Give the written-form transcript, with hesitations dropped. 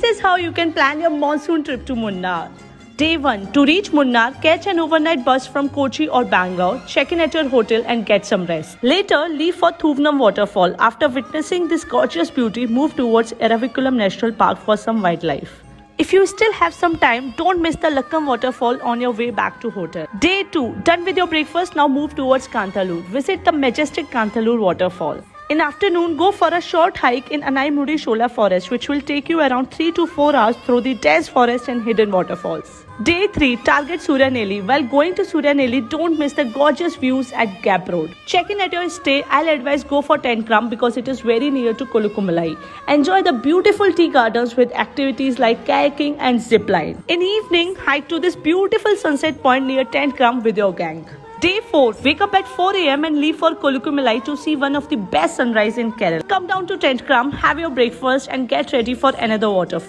is how you can plan your monsoon trip to Munnar. Day 1. To reach Munnar, catch an overnight bus from Kochi or Bangalore, check in at your hotel and get some rest. Later, leave for Thuvnam waterfall. After witnessing this gorgeous beauty, move towards Eravikulam National Park for some wildlife. If you still have some time, don't miss the Lakkam waterfall on your way back to hotel. Day 2. Done with your breakfast, now move towards Kantalur. Visit the majestic Kantalur waterfall. In afternoon, go for a short hike in Anaimudi Shola forest, which will take you around 3 to 4 hours through the dense forest and hidden waterfalls. Day 3. Target Suryaneli. While going to Suryaneli, don't miss the gorgeous views at Gap Road. Check in at your stay. I'll advise go for Tentkram because it is very near to Kolukumalai. Enjoy the beautiful tea gardens with activities like kayaking and zipline. In evening, hike to this beautiful sunset point near Tentkram with your gang. Day 4. Wake up at 4 a.m. and leave for Kolukumalai to see one of the best sunrise in Kerala. Come down to Tentkram, have your breakfast and get ready for another waterfall.